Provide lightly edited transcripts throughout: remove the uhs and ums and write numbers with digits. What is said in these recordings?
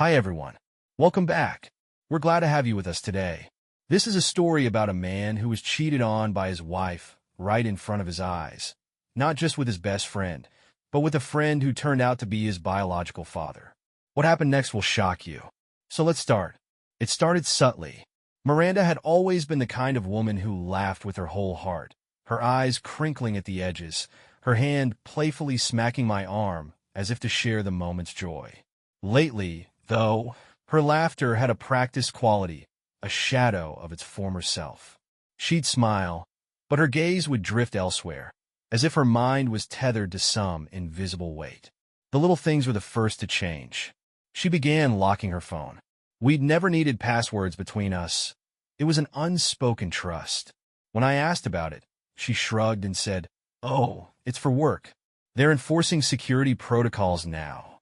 Hi everyone. Welcome back. We're glad to have you with us today. This is a story about a man who was cheated on by his wife right in front of his eyes. Not just with his best friend, but with a friend who turned out to be his biological father. What happened next will shock you. So let's start. It started subtly. Miranda had always been the kind of woman who laughed with her whole heart, her eyes crinkling at the edges, her hand playfully smacking my arm as if to share the moment's joy. Lately, though, her laughter had a practiced quality, a shadow of its former self. She'd smile, but her gaze would drift elsewhere, as if her mind was tethered to some invisible weight. The little things were the first to change. She began locking her phone. We'd never needed passwords between us. It was an unspoken trust. When I asked about it, she shrugged and said, "Oh, it's for work. They're enforcing security protocols now."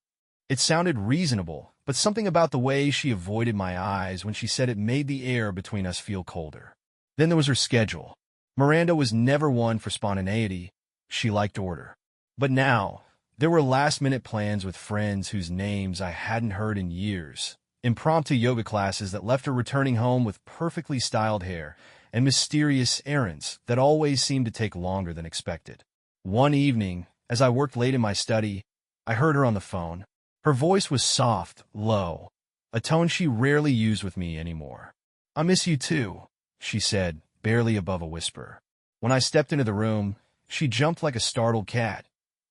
It sounded reasonable, but something about the way she avoided my eyes when she said it made the air between us feel colder. Then there was her schedule. Miranda was never one for spontaneity. She liked order. But now, there were last-minute plans with friends whose names I hadn't heard in years, impromptu yoga classes that left her returning home with perfectly styled hair, and mysterious errands that always seemed to take longer than expected. One evening, as I worked late in my study, I heard her on the phone. Her voice was soft, low, a tone she rarely used with me anymore. "I miss you too," she said, barely above a whisper. When I stepped into the room, she jumped like a startled cat,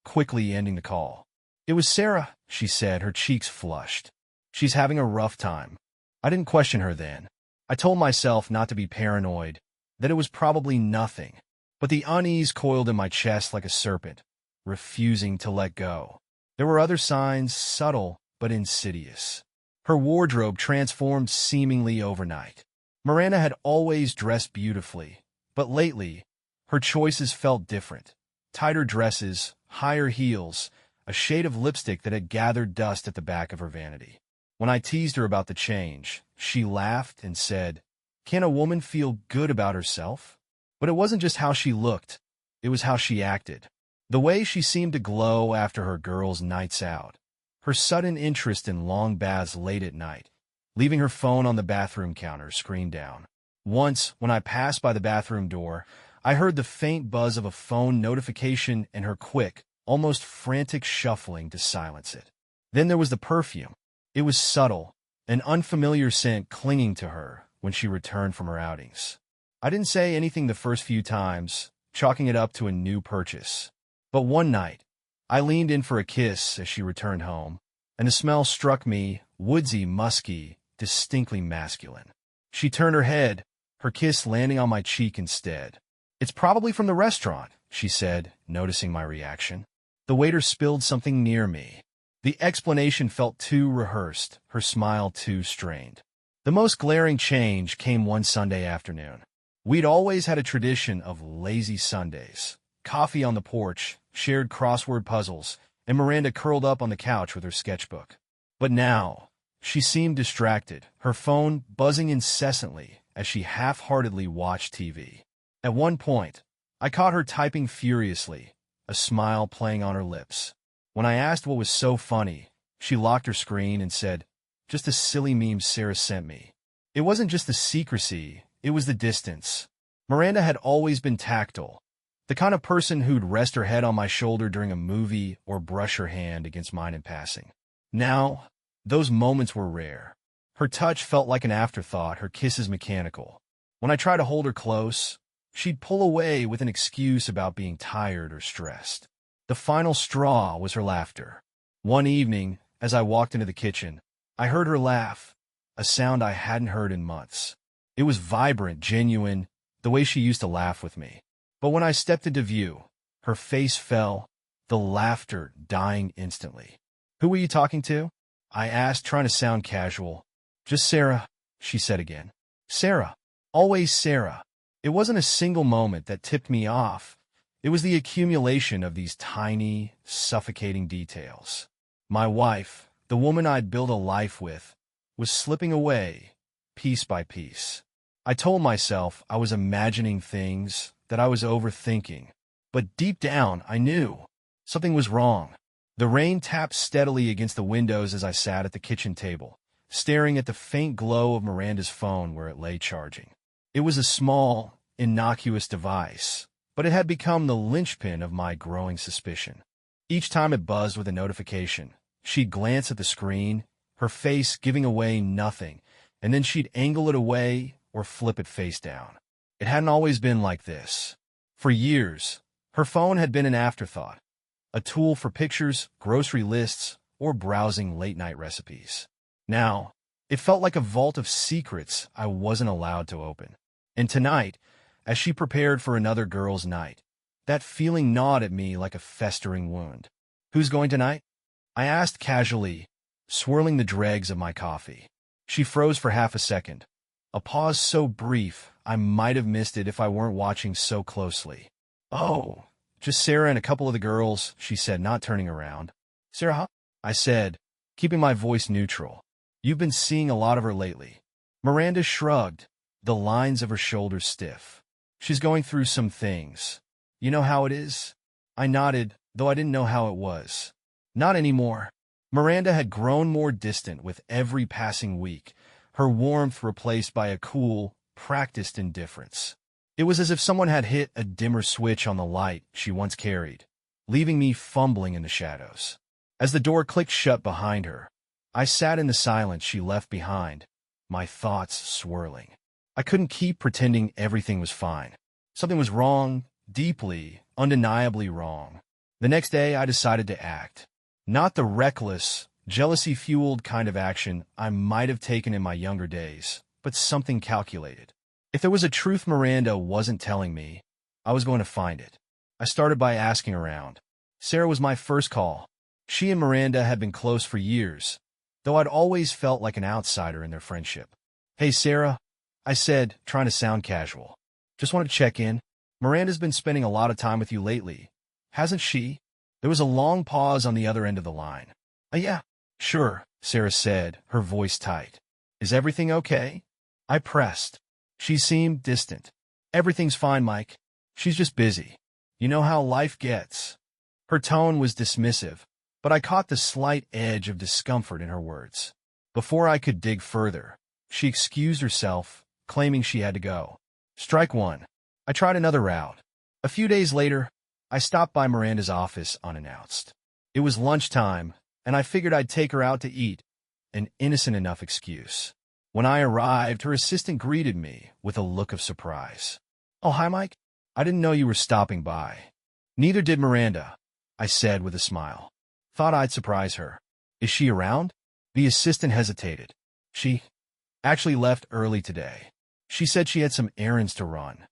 quickly ending the call. "It was Sarah," she said, her cheeks flushed. "She's having a rough time." I didn't question her then. I told myself not to be paranoid, that it was probably nothing. But the unease coiled in my chest like a serpent, refusing to let go. There were other signs, subtle but insidious. Her wardrobe transformed seemingly overnight. Miranda had always dressed beautifully, but lately, her choices felt different. Tighter dresses, higher heels, a shade of lipstick that had gathered dust at the back of her vanity. When I teased her about the change, she laughed and said, "Can a woman feel good about herself?" But it wasn't just how she looked, it was how she acted. The way she seemed to glow after her girls' nights out. Her sudden interest in long baths late at night, leaving her phone on the bathroom counter screen down. Once, when I passed by the bathroom door, I heard the faint buzz of a phone notification and her quick, almost frantic shuffling to silence it. Then there was the perfume. It was subtle, an unfamiliar scent clinging to her when she returned from her outings. I didn't say anything the first few times, chalking it up to a new purchase. But one night, I leaned in for a kiss as she returned home, and the smell struck me, woodsy, musky, distinctly masculine. She turned her head, her kiss landing on my cheek instead. "It's probably from the restaurant," she said, noticing my reaction. The waiter spilled something near me. The explanation felt too rehearsed, her smile too strained. The most glaring change came one Sunday afternoon. We'd always had a tradition of lazy Sundays. Coffee on the porch, shared crossword puzzles, and Miranda curled up on the couch with her sketchbook. But now, she seemed distracted, her phone buzzing incessantly as she half-heartedly watched TV. At one point, I caught her typing furiously, a smile playing on her lips. When I asked what was so funny, she locked her screen and said, "Just a silly meme Sarah sent me." It wasn't just the secrecy, it was the distance. Miranda had always been tactile, the kind of person who'd rest her head on my shoulder during a movie or brush her hand against mine in passing. Now, those moments were rare. Her touch felt like an afterthought, her kisses mechanical. When I tried to hold her close, she'd pull away with an excuse about being tired or stressed. The final straw was her laughter. One evening, as I walked into the kitchen, I heard her laugh, a sound I hadn't heard in months. It was vibrant, genuine, the way she used to laugh with me. But when I stepped into view, her face fell, the laughter dying instantly. "Who were you talking to?" I asked, trying to sound casual. "Just Sarah," she said again. Sarah. Always Sarah. It wasn't a single moment that tipped me off. It was the accumulation of these tiny, suffocating details. My wife, the woman I'd built a life with, was slipping away, piece by piece. I told myself I was imagining things, that I was overthinking. But deep down, I knew something was wrong. The rain tapped steadily against the windows as I sat at the kitchen table, staring at the faint glow of Miranda's phone where it lay charging. It was a small, innocuous device, but it had become the linchpin of my growing suspicion. Each time it buzzed with a notification, she'd glance at the screen, her face giving away nothing, and then she'd angle it away or flip it face down. It hadn't always been like this. For years, her phone had been an afterthought, a tool for pictures, grocery lists, or browsing late-night recipes. Now, it felt like a vault of secrets I wasn't allowed to open. And tonight, as she prepared for another girls' night, that feeling gnawed at me like a festering wound. "Who's going tonight?" I asked casually, swirling the dregs of my coffee. She froze for half a second, a pause so brief I might have missed it if I weren't watching so closely. "Oh, just Sarah and a couple of the girls," she said, not turning around. "Sarah, huh?" I said, keeping my voice neutral. "You've been seeing a lot of her lately." Miranda shrugged, the lines of her shoulders stiff. "She's going through some things. You know how it is?" I nodded, though I didn't know how it was. "Not anymore." Miranda had grown more distant with every passing week, her warmth replaced by a cool, practiced indifference. It was as if someone had hit a dimmer switch on the light she once carried, leaving me fumbling in the shadows. As the door clicked shut behind her, I sat in the silence she left behind, my thoughts swirling. I couldn't keep pretending everything was fine. Something was wrong, deeply, undeniably wrong. The next day, I decided to act. Not the reckless, jealousy-fueled kind of action I might have taken in my younger days, but something calculated. If there was a truth Miranda wasn't telling me, I was going to find it. I started by asking around. Sarah was my first call. She and Miranda had been close for years, though I'd always felt like an outsider in their friendship. "Hey, Sarah," I said, trying to sound casual. "Just wanted to check in. Miranda's been spending a lot of time with you lately, hasn't she?" There was a long pause on the other end of the line. Yeah, sure," Sarah said, her voice tight. "Is everything okay?" I pressed. She seemed distant. "Everything's fine, Mike. She's just busy. You know how life gets." Her tone was dismissive, but I caught the slight edge of discomfort in her words. Before I could dig further, she excused herself, claiming she had to go. Strike one. I tried another route. A few days later, I stopped by Miranda's office unannounced. It was lunchtime, and I figured I'd take her out to eat, an innocent enough excuse. When I arrived, her assistant greeted me with a look of surprise. "Oh, hi, Mike. I didn't know you were stopping by." "Neither did Miranda," I said with a smile. "Thought I'd surprise her." "Is she around?" The assistant hesitated. "She actually left early today. She said she had some errands to run."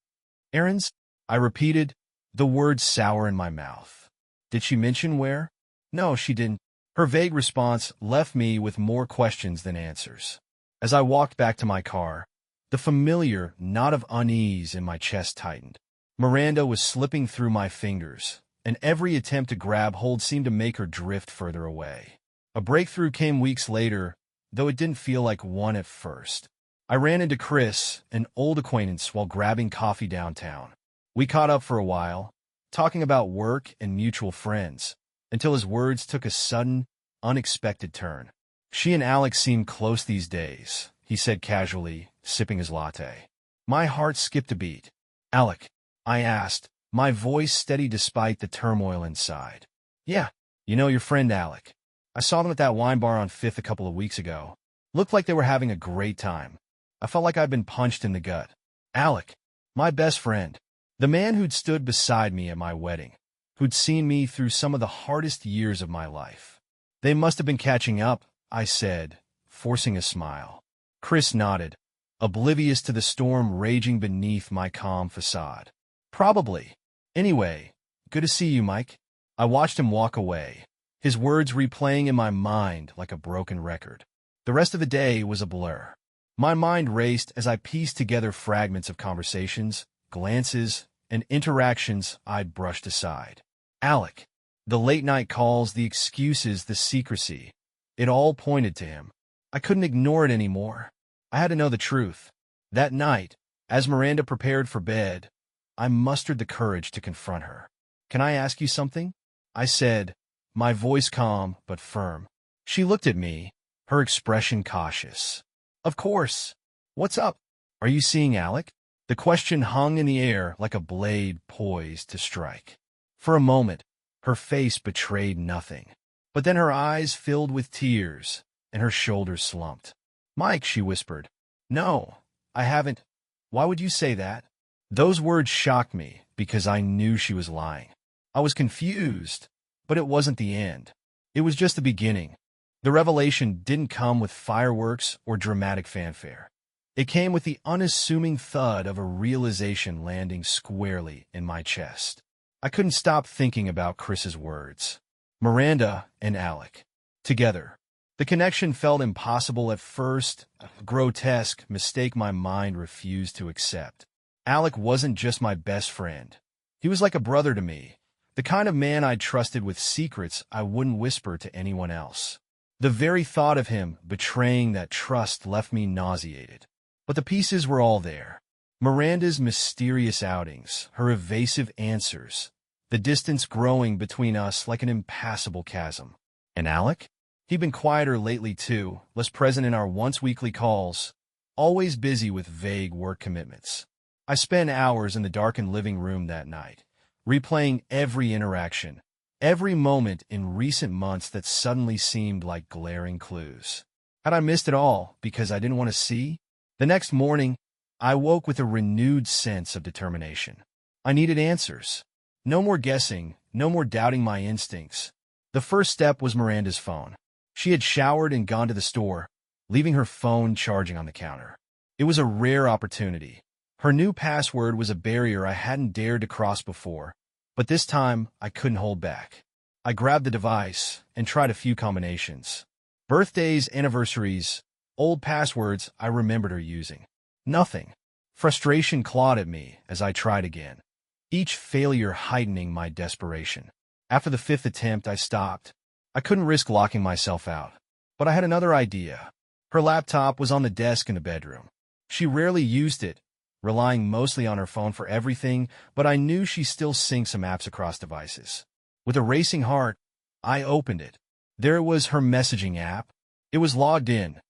"Errands?" I repeated, the words sour in my mouth. "Did she mention where?" "No, she didn't." Her vague response left me with more questions than answers. As I walked back to my car, the familiar knot of unease in my chest tightened. Miranda was slipping through my fingers, and every attempt to grab hold seemed to make her drift further away. A breakthrough came weeks later, though it didn't feel like one at first. I ran into Chris, an old acquaintance, while grabbing coffee downtown. We caught up for a while, talking about work and mutual friends, until his words took a sudden, unexpected turn. "She and Alex seem close these days," he said casually, sipping his latte. My heart skipped a beat. "Alec?" I asked, my voice steady despite the turmoil inside. "Yeah, you know your friend Alec. I saw them at that wine bar on 5th a couple of weeks ago. Looked like they were having a great time." I felt like I'd been punched in the gut. Alec, my best friend, the man who'd stood beside me at my wedding, who'd seen me through some of the hardest years of my life. "They must have been catching up," I said, forcing a smile. Chris nodded, oblivious to the storm raging beneath my calm facade. "Probably. Anyway, good to see you, Mike." I watched him walk away, his words replaying in my mind like a broken record. The rest of the day was a blur. My mind raced as I pieced together fragments of conversations, glances, and interactions I'd brushed aside. Alec, the late-night calls, the excuses, the secrecy. It all pointed to him. I couldn't ignore it anymore. I had to know the truth. That night, as Miranda prepared for bed, I mustered the courage to confront her. "Can I ask you something?" I said, my voice calm but firm. She looked at me, her expression cautious. Of course. What's up? Are you seeing Alec? The question hung in the air like a blade poised to strike. For a moment, her face betrayed nothing. But then her eyes filled with tears, and her shoulders slumped. Mike, she whispered. No, I haven't. Why would you say that? Those words shocked me because I knew she was lying. I was confused, but it wasn't the end. It was just the beginning. The revelation didn't come with fireworks or dramatic fanfare. It came with the unassuming thud of a realization landing squarely in my chest. I couldn't stop thinking about Chris's words. Miranda and Alec. Together. The connection felt impossible at first, a grotesque mistake my mind refused to accept. Alec wasn't just my best friend. He was like a brother to me, the kind of man I'd trusted with secrets I wouldn't whisper to anyone else. The very thought of him betraying that trust left me nauseated. But the pieces were all there. Miranda's mysterious outings, her evasive answers, the distance growing between us like an impassable chasm. And Alec? He'd been quieter lately too, less present in our once-weekly calls, always busy with vague work commitments. I spent hours in the darkened living room that night, replaying every interaction, every moment in recent months that suddenly seemed like glaring clues. Had I missed it all because I didn't want to see? The next morning, I woke with a renewed sense of determination. I needed answers. No more guessing, no more doubting my instincts. The first step was Miranda's phone. She had showered and gone to the store, leaving her phone charging on the counter. It was a rare opportunity. Her new password was a barrier I hadn't dared to cross before, but this time I couldn't hold back. I grabbed the device and tried a few combinations. Birthdays, anniversaries, old passwords I remembered her using. Nothing. Frustration clawed at me as I tried again, each failure heightening my desperation. After the fifth attempt, I stopped. I couldn't risk locking myself out. But I had another idea. Her laptop was on the desk in the bedroom. She rarely used it, relying mostly on her phone for everything, but I knew she still synced some apps across devices. With a racing heart, I opened it. There was her messaging app. It was logged in,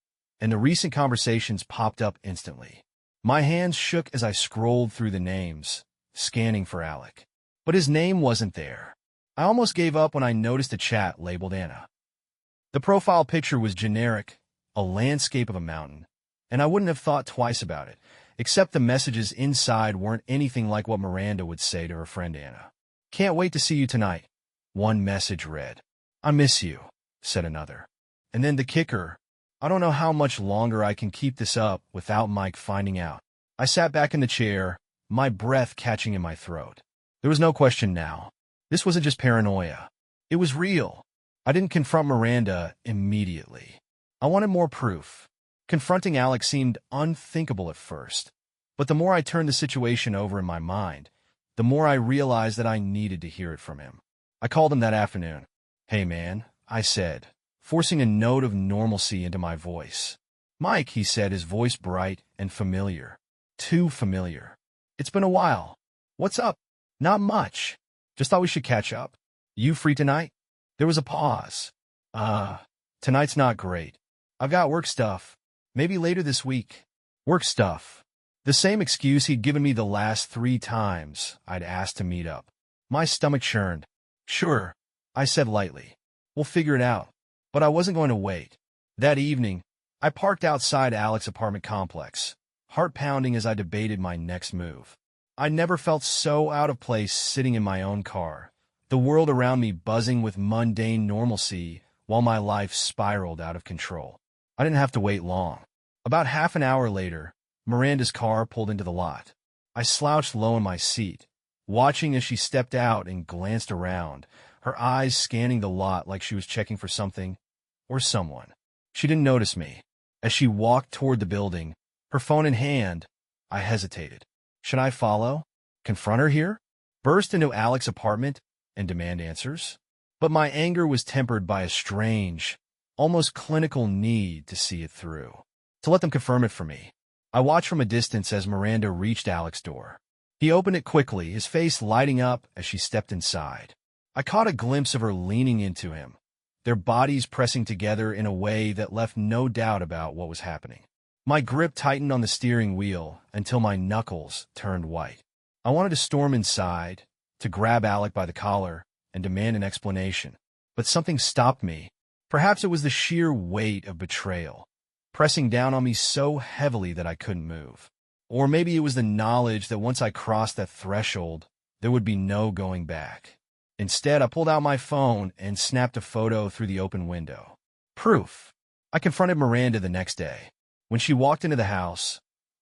and the recent conversations popped up instantly. My hands shook as I scrolled through the names, scanning for Alec. But his name wasn't there. I almost gave up when I noticed a chat labeled Anna. The profile picture was generic, a landscape of a mountain, and I wouldn't have thought twice about it, except the messages inside weren't anything like what Miranda would say to her friend Anna. Can't wait to see you tonight, one message read. I miss you, said another. And then the kicker, I don't know how much longer I can keep this up without Mike finding out. I sat back in the chair, my breath catching in my throat. There was no question now. This wasn't just paranoia. It was real. I didn't confront Miranda immediately. I wanted more proof. Confronting Alec seemed unthinkable at first, but the more I turned the situation over in my mind, the more I realized that I needed to hear it from him. I called him that afternoon. Hey man, I said, forcing a note of normalcy into my voice. Mike, he said, his voice bright and familiar. Too familiar. It's been a while. What's up? Not much. Just thought we should catch up. You free tonight? There was a pause. Tonight's not great. I've got work stuff. Maybe later this week. Work stuff. The same excuse he'd given me the last 3 times I'd asked to meet up. My stomach churned. Sure, I said lightly. We'll figure it out. But I wasn't going to wait. That evening, I parked outside Alec's apartment complex, heart pounding as I debated my next move. I never felt so out of place sitting in my own car, the world around me buzzing with mundane normalcy while my life spiraled out of control. I didn't have to wait long. About half an hour later, Miranda's car pulled into the lot. I slouched low in my seat, watching as she stepped out and glanced around, her eyes scanning the lot like she was checking for something or someone. She didn't notice me. As she walked toward the building, her phone in hand, I hesitated. Should I follow? Confront her here? Burst into Alec's apartment and demand answers? But my anger was tempered by a strange, almost clinical need to see it through, to let them confirm it for me. I watched from a distance as Miranda reached Alec's door. He opened it quickly, his face lighting up as she stepped inside. I caught a glimpse of her leaning into him, their bodies pressing together in a way that left no doubt about what was happening. My grip tightened on the steering wheel until my knuckles turned white. I wanted to storm inside, to grab Alec by the collar and demand an explanation. But something stopped me. Perhaps it was the sheer weight of betrayal, pressing down on me so heavily that I couldn't move. Or maybe it was the knowledge that once I crossed that threshold, there would be no going back. Instead, I pulled out my phone and snapped a photo through the open window. Proof. I confronted Miranda the next day. When she walked into the house,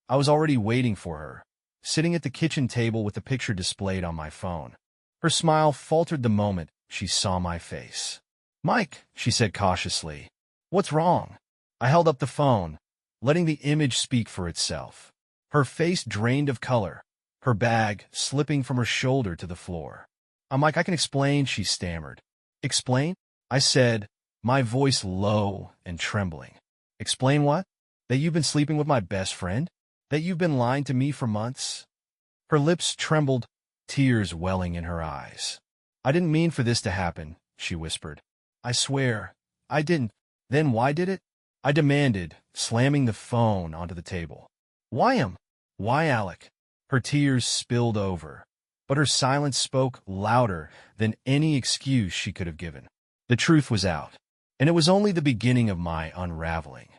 I was already waiting for her, sitting at the kitchen table with the picture displayed on my phone. Her smile faltered the moment she saw my face. "Mike," she said cautiously, "what's wrong?" I held up the phone, letting the image speak for itself. Her face drained of color, her bag slipping from her shoulder to the floor. "Mike, I can explain," she stammered. "Explain?" I said, my voice low and trembling. "Explain what? That you've been sleeping with my best friend? That you've been lying to me for months?" Her lips trembled, tears welling in her eyes. "I didn't mean for this to happen," she whispered. "I swear, I didn't." "Then why did it?" I demanded, slamming the phone onto the table. "Why him? Why Alec?" Her tears spilled over, but her silence spoke louder than any excuse she could have given. The truth was out, and it was only the beginning of my unraveling.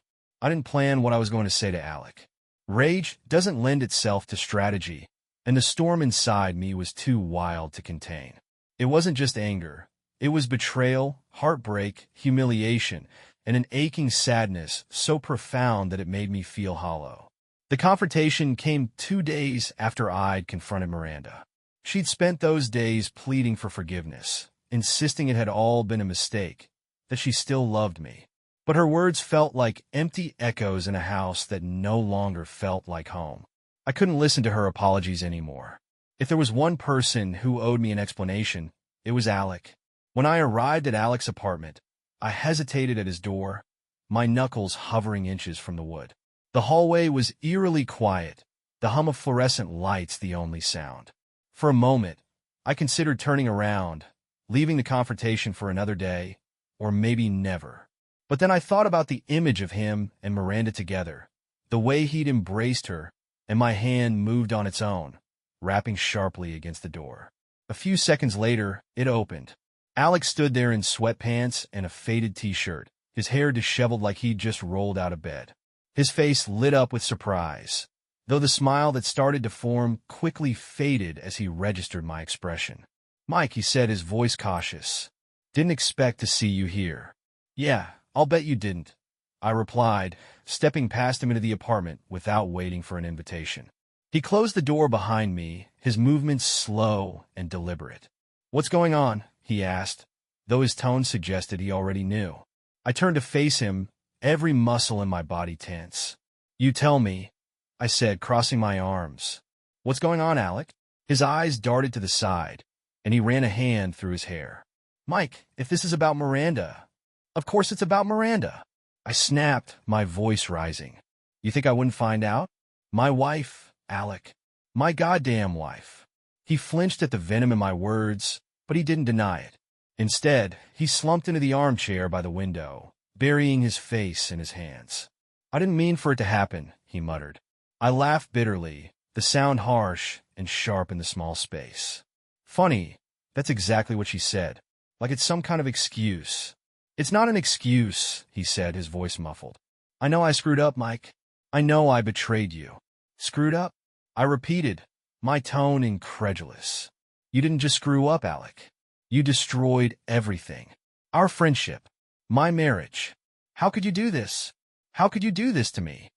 I didn't plan what I was going to say to Alec. Rage doesn't lend itself to strategy, and the storm inside me was too wild to contain. It wasn't just anger. It was betrayal, heartbreak, humiliation, and an aching sadness so profound that it made me feel hollow. The confrontation came 2 days after I'd confronted Miranda. She'd spent those days pleading for forgiveness, insisting it had all been a mistake, that she still loved me. But her words felt like empty echoes in a house that no longer felt like home. I couldn't listen to her apologies anymore. If there was one person who owed me an explanation, it was Alec. When I arrived at Alec's apartment, I hesitated at his door, my knuckles hovering inches from the wood. The hallway was eerily quiet, the hum of fluorescent lights the only sound. For a moment, I considered turning around, leaving the confrontation for another day, or maybe never. But then I thought about the image of him and Miranda together, the way he'd embraced her, and my hand moved on its own, rapping sharply against the door. A few seconds later, it opened. Alec stood there in sweatpants and a faded t-shirt, his hair disheveled like he'd just rolled out of bed. His face lit up with surprise, though the smile that started to form quickly faded as he registered my expression. "Mike," he said, his voice cautious, "didn't expect to see you here." "Yeah, I'll bet you didn't," I replied, stepping past him into the apartment without waiting for an invitation. He closed the door behind me, his movements slow and deliberate. "What's going on?" he asked, though his tone suggested he already knew. I turned to face him, every muscle in my body tense. "You tell me," I said, crossing my arms. "What's going on, Alec?" His eyes darted to the side, and he ran a hand through his hair. "Mike, if this is about Miranda..." "Of course it's about Miranda," I snapped, my voice rising. "You think I wouldn't find out? My wife, Alec. My goddamn wife." He flinched at the venom in my words, but he didn't deny it. Instead, he slumped into the armchair by the window, burying his face in his hands. "I didn't mean for it to happen," he muttered. I laughed bitterly, the sound harsh and sharp in the small space. "Funny, that's exactly what she said, like it's some kind of excuse." "It's not an excuse," he said, his voice muffled. "I know I screwed up, Mike. I know I betrayed you." "Screwed up?" I repeated, my tone incredulous. "You didn't just screw up, Alec. You destroyed everything. Our friendship. My marriage. How could you do this? How could you do this to me?"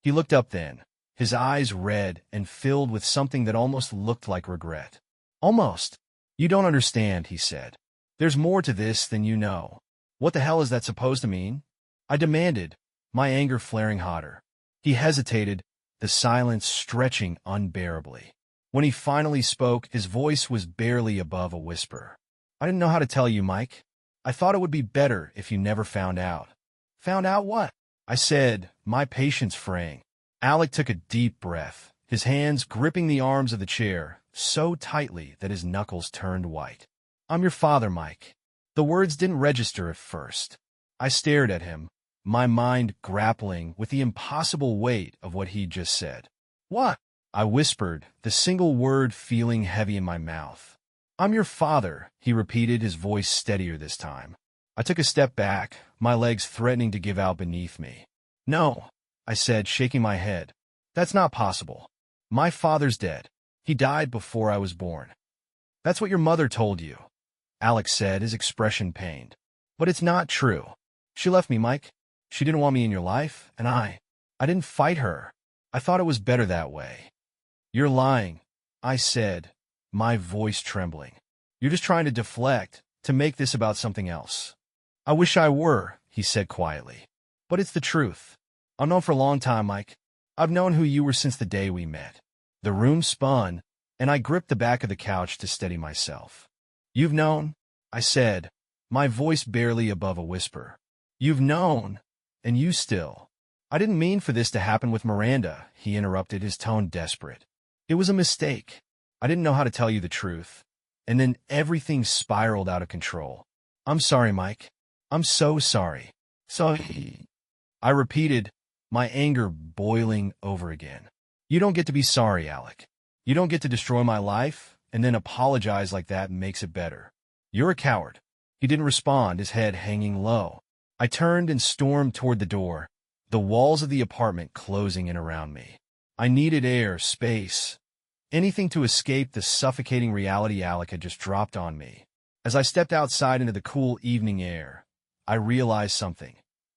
He looked up then, his eyes red and filled with something that almost looked like regret. "Almost. You don't understand," he said. "There's more to this than you know." "What the hell is that supposed to mean?" I demanded, my anger flaring hotter. He hesitated, the silence stretching unbearably. When he finally spoke, his voice was barely above a whisper. "I didn't know how to tell you, Mike. I thought it would be better if you never found out." "Found out what?" I said, my patience fraying. Alec took a deep breath, his hands gripping the arms of the chair so tightly that his knuckles turned white. I'm your father, Mike. The words didn't register at first. I stared at him, my mind grappling with the impossible weight of what he'd just said. What? I whispered, the single word feeling heavy in my mouth. I'm your father, he repeated, his voice steadier this time. I took a step back, my legs threatening to give out beneath me. No, I said, shaking my head. That's not possible. My father's dead. He died before I was born. That's what your mother told you, Alex said, his expression pained. But it's not true. She left me, Mike. She didn't want me in your life, and I didn't fight her. I thought it was better that way. You're lying, I said, my voice trembling. You're just trying to deflect, to make this about something else. I wish I were, he said quietly. But it's the truth. I've known for a long time, Mike. I've known who you were since the day we met. The room spun, and I gripped the back of the couch to steady myself. You've known, I said, my voice barely above a whisper. You've known, and you still. I didn't mean for this to happen with Miranda, he interrupted, his tone desperate. It was a mistake. I didn't know how to tell you the truth. And then everything spiraled out of control. I'm sorry, Mike. I'm so sorry. Sorry. I repeated, my anger boiling over again. You don't get to be sorry, Alec. You don't get to destroy my life, and then apologize like that makes it better. You're a coward. He didn't respond, his head hanging low. I turned and stormed toward the door, the walls of the apartment closing in around me. I needed air, space, anything to escape the suffocating reality Alec had just dropped on me. As I stepped outside into the cool evening air, I realized something.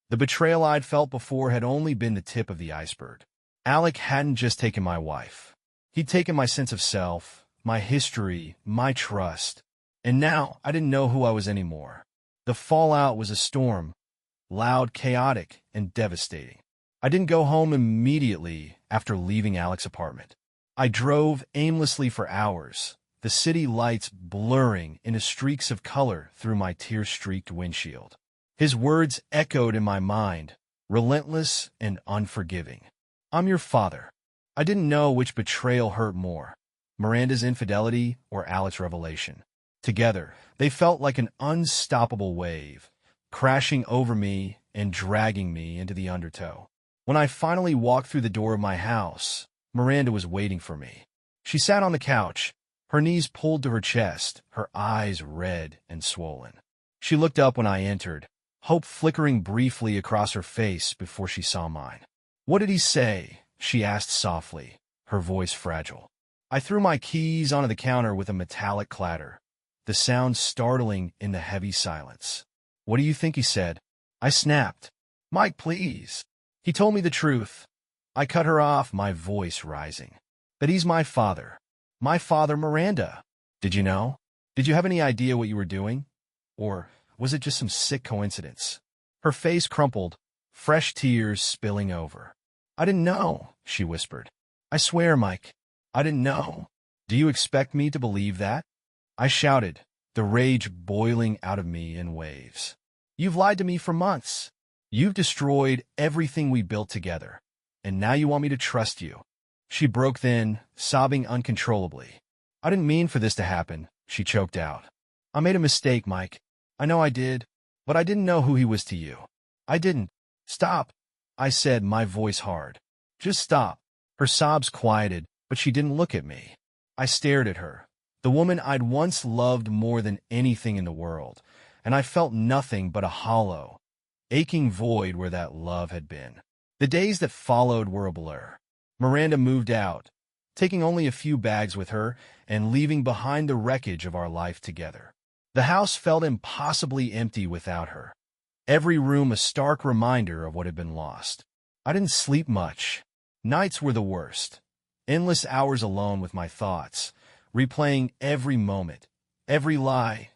The betrayal I'd felt before had only been the tip of the iceberg. Alec hadn't just taken my wife. He'd taken my sense of self, my history, my trust. And now I didn't know who I was anymore. The fallout was a storm, loud, chaotic, and devastating. I didn't go home immediately after leaving Alec's apartment. I drove aimlessly for hours, the city lights blurring into streaks of color through my tear-streaked windshield. His words echoed in my mind, relentless and unforgiving. I'm your father. I didn't know which betrayal hurt more, Miranda's infidelity or Alec's revelation. Together, they felt like an unstoppable wave, crashing over me and dragging me into the undertow. When I finally walked through the door of my house, Miranda was waiting for me. She sat on the couch, her knees pulled to her chest, her eyes red and swollen. She looked up when I entered, hope flickering briefly across her face before she saw mine. What did he say? She asked softly, her voice fragile. I threw my keys onto the counter with a metallic clatter, the sound startling in the heavy silence. What do you think he said? I snapped. Mike, please. He told me the truth. I cut her off, my voice rising. That he's my father. My father, Miranda. Did you know? Did you have any idea what you were doing? Or was it just some sick coincidence? Her face crumpled, fresh tears spilling over. I didn't know, she whispered. I swear, Mike, I didn't know. Do you expect me to believe that? I shouted, the rage boiling out of me in waves. You've lied to me for months. You've destroyed everything we built together. And now you want me to trust you. She broke then, sobbing uncontrollably. I didn't mean for this to happen, she choked out. I made a mistake, Mike. I know I did, but I didn't know who he was to you. I didn't. Stop, I said, my voice hard. Just stop. Her sobs quieted, but she didn't look at me. I stared at her, the woman I'd once loved more than anything in the world, and I felt nothing but a hollow, aching void where that love had been. The days that followed were a blur. Miranda moved out, taking only a few bags with her and leaving behind the wreckage of our life together. The house felt impossibly empty without her, every room a stark reminder of what had been lost. I didn't sleep much. Nights were the worst. Endless hours alone with my thoughts, replaying every moment, every lie,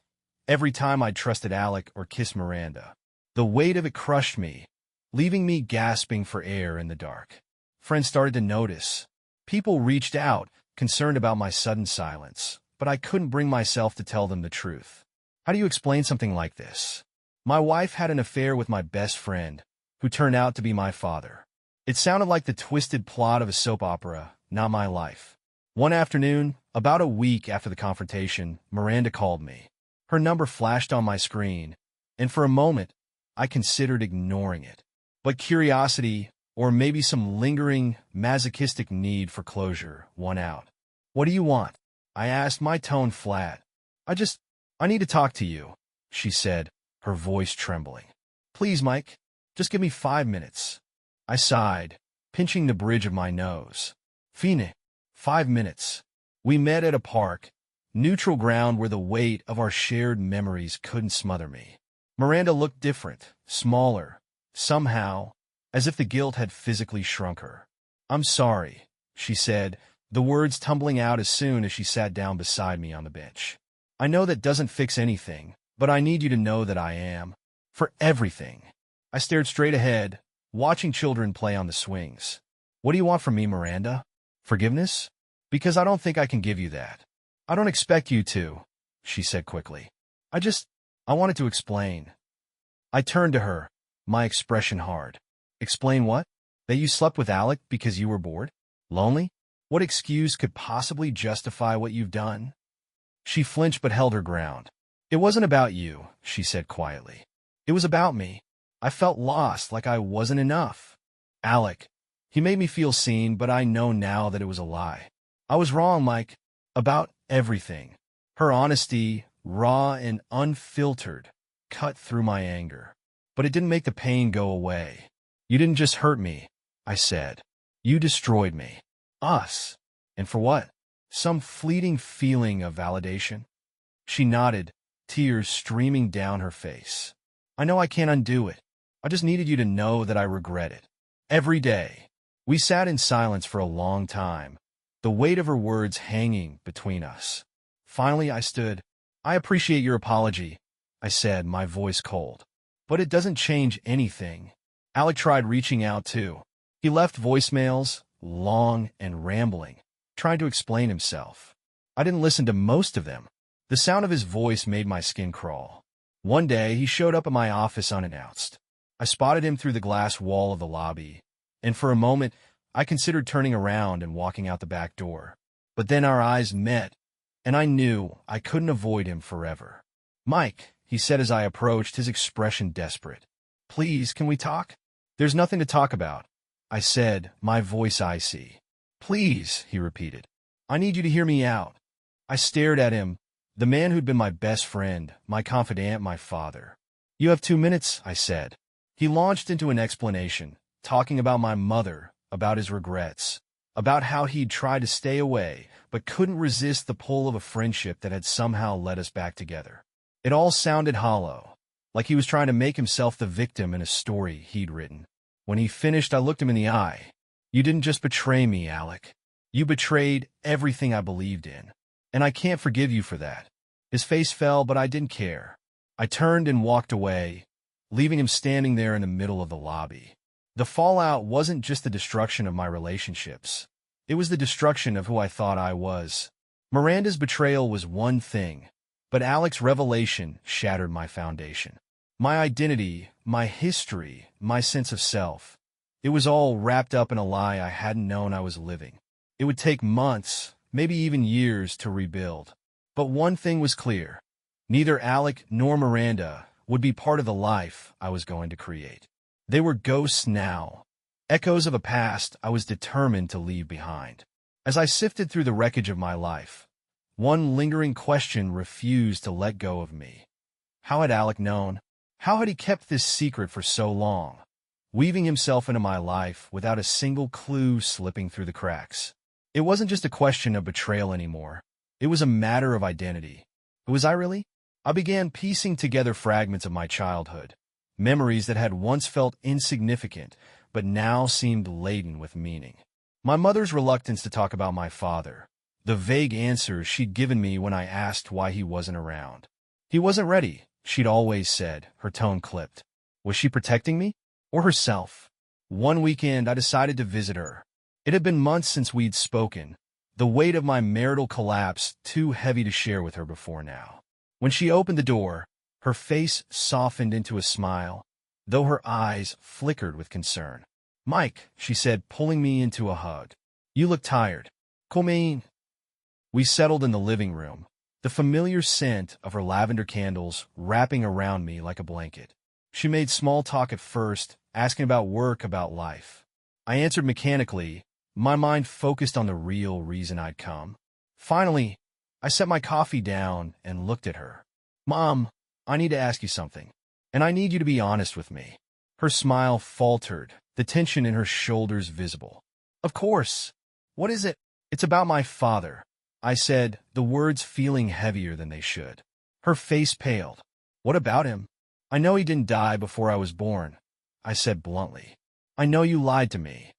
every time I trusted Alec or kissed Miranda. The weight of it crushed me, leaving me gasping for air in the dark. Friends started to notice. People reached out, concerned about my sudden silence, but I couldn't bring myself to tell them the truth. How do you explain something like this? My wife had an affair with my best friend, who turned out to be my father. It sounded like the twisted plot of a soap opera, not my life. One afternoon, about a week after the confrontation, Miranda called me. Her number flashed on my screen, and for a moment, I considered ignoring it. But curiosity, or maybe some lingering, masochistic need for closure, won out. "What do you want?" I asked, my tone flat. I need to talk to you," she said, her voice trembling. "Please, Mike, just give me 5 minutes." I sighed, pinching the bridge of my nose. "Fine, 5 minutes." We met at a park, neutral ground where the weight of our shared memories couldn't smother me. Miranda looked different, smaller, somehow, as if the guilt had physically shrunk her. "I'm sorry," she said, the words tumbling out as soon as she sat down beside me on the bench. "I know that doesn't fix anything, but I need you to know that I am. For everything." I stared straight ahead, watching children play on the swings. "What do you want from me, Miranda? Forgiveness? Because I don't think I can give you that." "I don't expect you to," she said quickly. I wanted to explain." I turned to her, my expression hard. "Explain what? That you slept with Alec because you were bored? Lonely? What excuse could possibly justify what you've done?" She flinched but held her ground. "It wasn't about you," she said quietly. "It was about me. I felt lost, like I wasn't enough. Alec, he made me feel seen, but I know now that it was a lie. I was wrong, Mike, about everything." Her honesty, raw and unfiltered, cut through my anger. But it didn't make the pain go away. "You didn't just hurt me," I said. "You destroyed me. Us. And for what? Some fleeting feeling of validation?" She nodded, tears streaming down her face. "I know I can't undo it. I just needed you to know that I regret it. Every day." We sat in silence for a long time, the weight of her words hanging between us. Finally, I stood. "I appreciate your apology," I said, my voice cold. "But it doesn't change anything." Alec tried reaching out too. He left voicemails, long and rambling, trying to explain himself. I didn't listen to most of them. The sound of his voice made my skin crawl. One day, he showed up at my office unannounced. I spotted him through the glass wall of the lobby, and for a moment, I considered turning around and walking out the back door. But then our eyes met, and I knew I couldn't avoid him forever. "Mike," he said as I approached, his expression desperate. "Please, can we talk?" "There's nothing to talk about," I said, my voice icy. "Please," he repeated. "I need you to hear me out." I stared at him, the man who'd been my best friend, my confidant, my father. "You have 2 minutes," I said. He launched into an explanation, talking about my mother, about his regrets, about how he'd tried to stay away, but couldn't resist the pull of a friendship that had somehow led us back together. It all sounded hollow, like he was trying to make himself the victim in a story he'd written. When he finished, I looked him in the eye. "You didn't just betray me, Alec. You betrayed everything I believed in, and I can't forgive you for that." His face fell, but I didn't care. I turned and walked away, leaving him standing there in the middle of the lobby. The fallout wasn't just the destruction of my relationships. It was the destruction of who I thought I was. Miranda's betrayal was one thing, but Alec's revelation shattered my foundation. My identity, my history, my sense of self. It was all wrapped up in a lie I hadn't known I was living. It would take months, maybe even years, to rebuild. But one thing was clear. Neither Alec nor Miranda would be part of the life I was going to create. They were ghosts now, echoes of a past I was determined to leave behind. As I sifted through the wreckage of my life, one lingering question refused to let go of me. How had Alec known? How had he kept this secret for so long, weaving himself into my life without a single clue slipping through the cracks? It wasn't just a question of betrayal anymore. It was a matter of identity. Who was I really? I began piecing together fragments of my childhood, memories that had once felt insignificant, but now seemed laden with meaning. My mother's reluctance to talk about my father, the vague answers she'd given me when I asked why he wasn't around. He wasn't ready, she'd always said, her tone clipped. Was she protecting me? Or herself? One weekend, I decided to visit her. It had been months since we'd spoken, the weight of my marital collapse too heavy to share with her before now. When she opened the door, her face softened into a smile, though her eyes flickered with concern. "Mike," she said, pulling me into a hug. "You look tired." "Come in." We settled in the living room, the familiar scent of her lavender candles wrapping around me like a blanket. She made small talk at first, asking about work, about life. I answered mechanically, my mind focused on the real reason I'd come. Finally, I set my coffee down and looked at her. "Mom, I need to ask you something, and I need you to be honest with me." Her smile faltered, the tension in her shoulders visible. "Of course. What is it?" "It's about my father," I said, the words feeling heavier than they should. Her face paled. "What about him?" "I know he didn't die before I was born," I said bluntly. "I know you lied to me."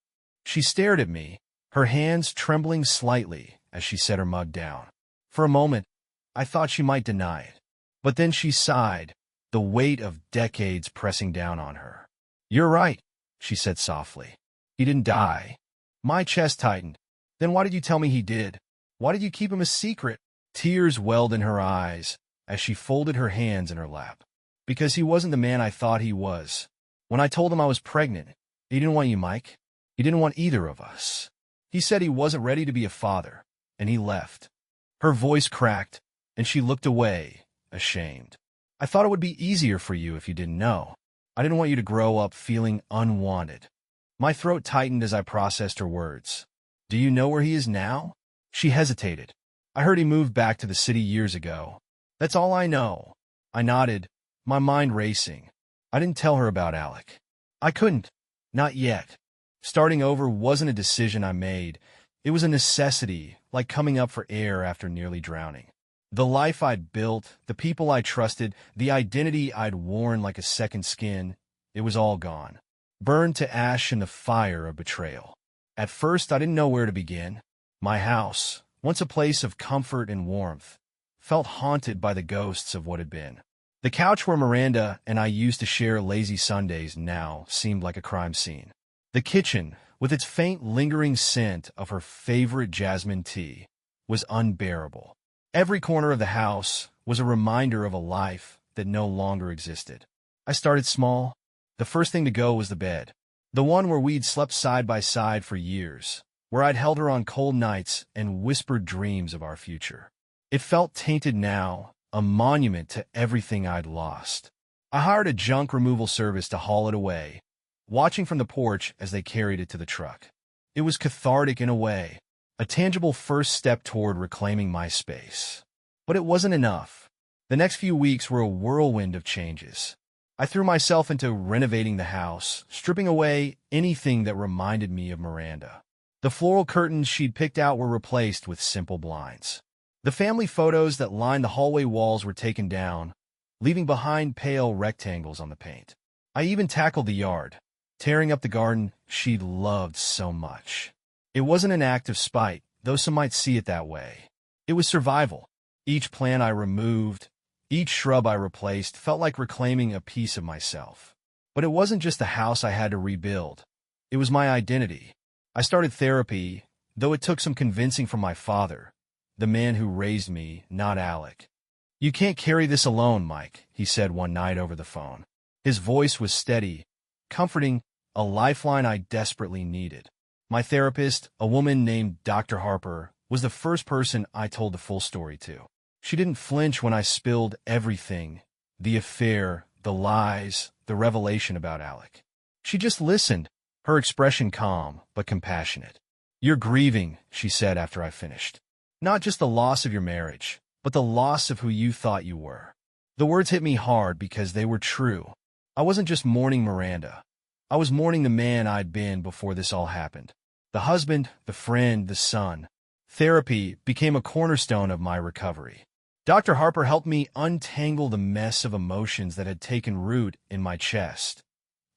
She stared at me, her hands trembling slightly as she set her mug down. For a moment, I thought she might deny it. But then she sighed, the weight of decades pressing down on her. "You're right," she said softly. "He didn't die." My chest tightened. "Then why did you tell me he did? Why did you keep him a secret?" Tears welled in her eyes as she folded her hands in her lap. "Because he wasn't the man I thought he was. When I told him I was pregnant, he didn't want you, Mike. He didn't want either of us. He said he wasn't ready to be a father, and he left." Her voice cracked, and she looked away, ashamed. "I thought it would be easier for you if you didn't know. I didn't want you to grow up feeling unwanted." My throat tightened as I processed her words. "Do you know where he is now?" She hesitated. "I heard he moved back to the city years ago. That's all I know." I nodded, my mind racing. I didn't tell her about Alec. I couldn't. Not yet. Starting over wasn't a decision I made. It was a necessity, like coming up for air after nearly drowning. The life I'd built, the people I trusted, the identity I'd worn like a second skin, it was all gone. Burned to ash in the fire of betrayal. At first, I didn't know where to begin. My house, once a place of comfort and warmth, felt haunted by the ghosts of what had been. The couch where Miranda and I used to share lazy Sundays now seemed like a crime scene. The kitchen, with its faint lingering scent of her favorite jasmine tea, was unbearable. Every corner of the house was a reminder of a life that no longer existed. I started small. The first thing to go was the bed. The one where we'd slept side by side for years, where I'd held her on cold nights and whispered dreams of our future. It felt tainted now, a monument to everything I'd lost. I hired a junk removal service to haul it away, watching from the porch as they carried it to the truck. It was cathartic in a way, a tangible first step toward reclaiming my space. But it wasn't enough. The next few weeks were a whirlwind of changes. I threw myself into renovating the house, stripping away anything that reminded me of Miranda. The floral curtains she'd picked out were replaced with simple blinds. The family photos that lined the hallway walls were taken down, leaving behind pale rectangles on the paint. I even tackled the yard, tearing up the garden she'd loved so much. It wasn't an act of spite, though some might see it that way. It was survival. Each plant I removed, each shrub I replaced felt like reclaiming a piece of myself. But it wasn't just the house I had to rebuild. It was my identity. I started therapy, though it took some convincing from my father, the man who raised me, not Alec. "You can't carry this alone, Mike," he said one night over the phone. His voice was steady, comforting, a lifeline I desperately needed. My therapist, a woman named Dr. Harper, was the first person I told the full story to. She didn't flinch when I spilled everything, the affair, the lies, the revelation about Alec. She just listened, her expression calm but compassionate. "You're grieving," she said after I finished. "Not just the loss of your marriage, but the loss of who you thought you were." The words hit me hard because they were true. I wasn't just mourning Miranda. I was mourning the man I'd been before this all happened. The husband, the friend, the son. Therapy became a cornerstone of my recovery. Dr. Harper helped me untangle the mess of emotions that had taken root in my chest.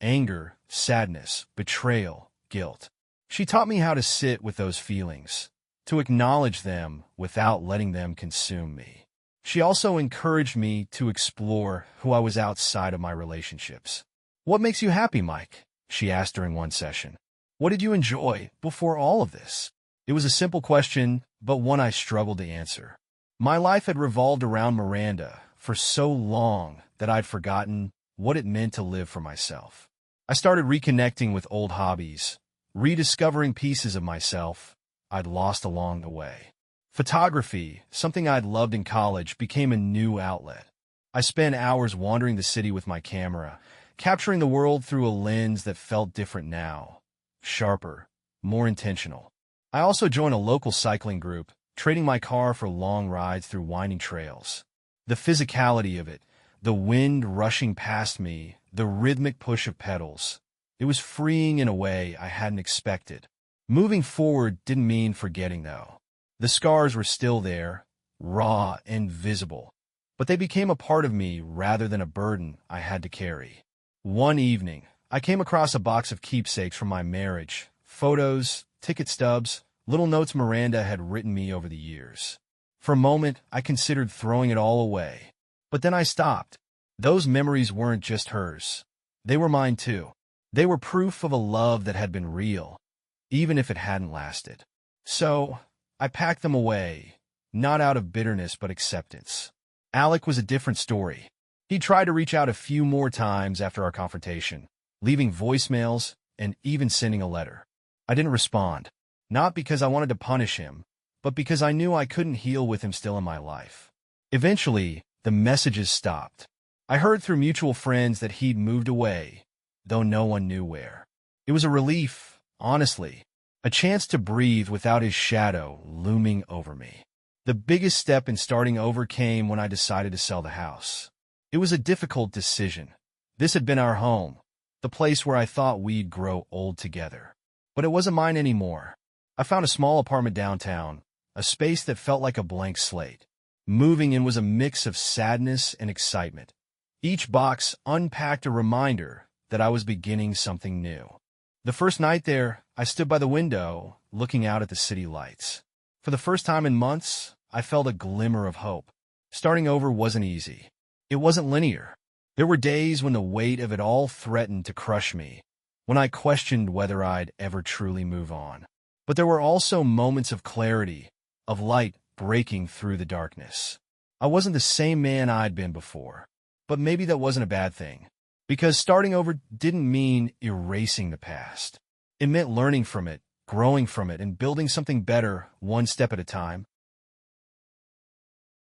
Anger, sadness, betrayal, guilt. She taught me how to sit with those feelings, to acknowledge them without letting them consume me. She also encouraged me to explore who I was outside of my relationships. "What makes you happy, Mike?" she asked during one session. "What did you enjoy before all of this?" It was a simple question, but one I struggled to answer. My life had revolved around Miranda for so long that I'd forgotten what it meant to live for myself. I started reconnecting with old hobbies, rediscovering pieces of myself I'd lost along the way. Photography, something I'd loved in college, became a new outlet. I spent hours wandering the city with my camera, capturing the world through a lens that felt different now, sharper, more intentional. I also joined a local cycling group, trading my car for long rides through winding trails. The physicality of it, the wind rushing past me, the rhythmic push of pedals, it was freeing in a way I hadn't expected. Moving forward didn't mean forgetting, though. The scars were still there, raw and visible, but they became a part of me rather than a burden I had to carry. One evening, I came across a box of keepsakes from my marriage, photos, ticket stubs, little notes Miranda had written me over the years. For a moment, I considered throwing it all away, but then I stopped. Those memories weren't just hers. They were mine too. They were proof of a love that had been real, even if it hadn't lasted. So, I packed them away, not out of bitterness but acceptance. Alec was a different story. He tried to reach out a few more times after our confrontation, leaving voicemails and even sending a letter. I didn't respond, not because I wanted to punish him, but because I knew I couldn't heal with him still in my life. Eventually, the messages stopped. I heard through mutual friends that he'd moved away, though no one knew where. It was a relief, honestly, a chance to breathe without his shadow looming over me. The biggest step in starting over came when I decided to sell the house. It was a difficult decision. This had been our home, the place where I thought we'd grow old together. But it wasn't mine anymore. I found a small apartment downtown, a space that felt like a blank slate. Moving in was a mix of sadness and excitement. Each box unpacked a reminder that I was beginning something new. The first night there, I stood by the window, looking out at the city lights. For the first time in months, I felt a glimmer of hope. Starting over wasn't easy. It wasn't linear. There were days when the weight of it all threatened to crush me, when I questioned whether I'd ever truly move on. But there were also moments of clarity, of light breaking through the darkness. I wasn't the same man I'd been before, but maybe that wasn't a bad thing. Because starting over didn't mean erasing the past. It meant learning from it, growing from it, and building something better one step at a time.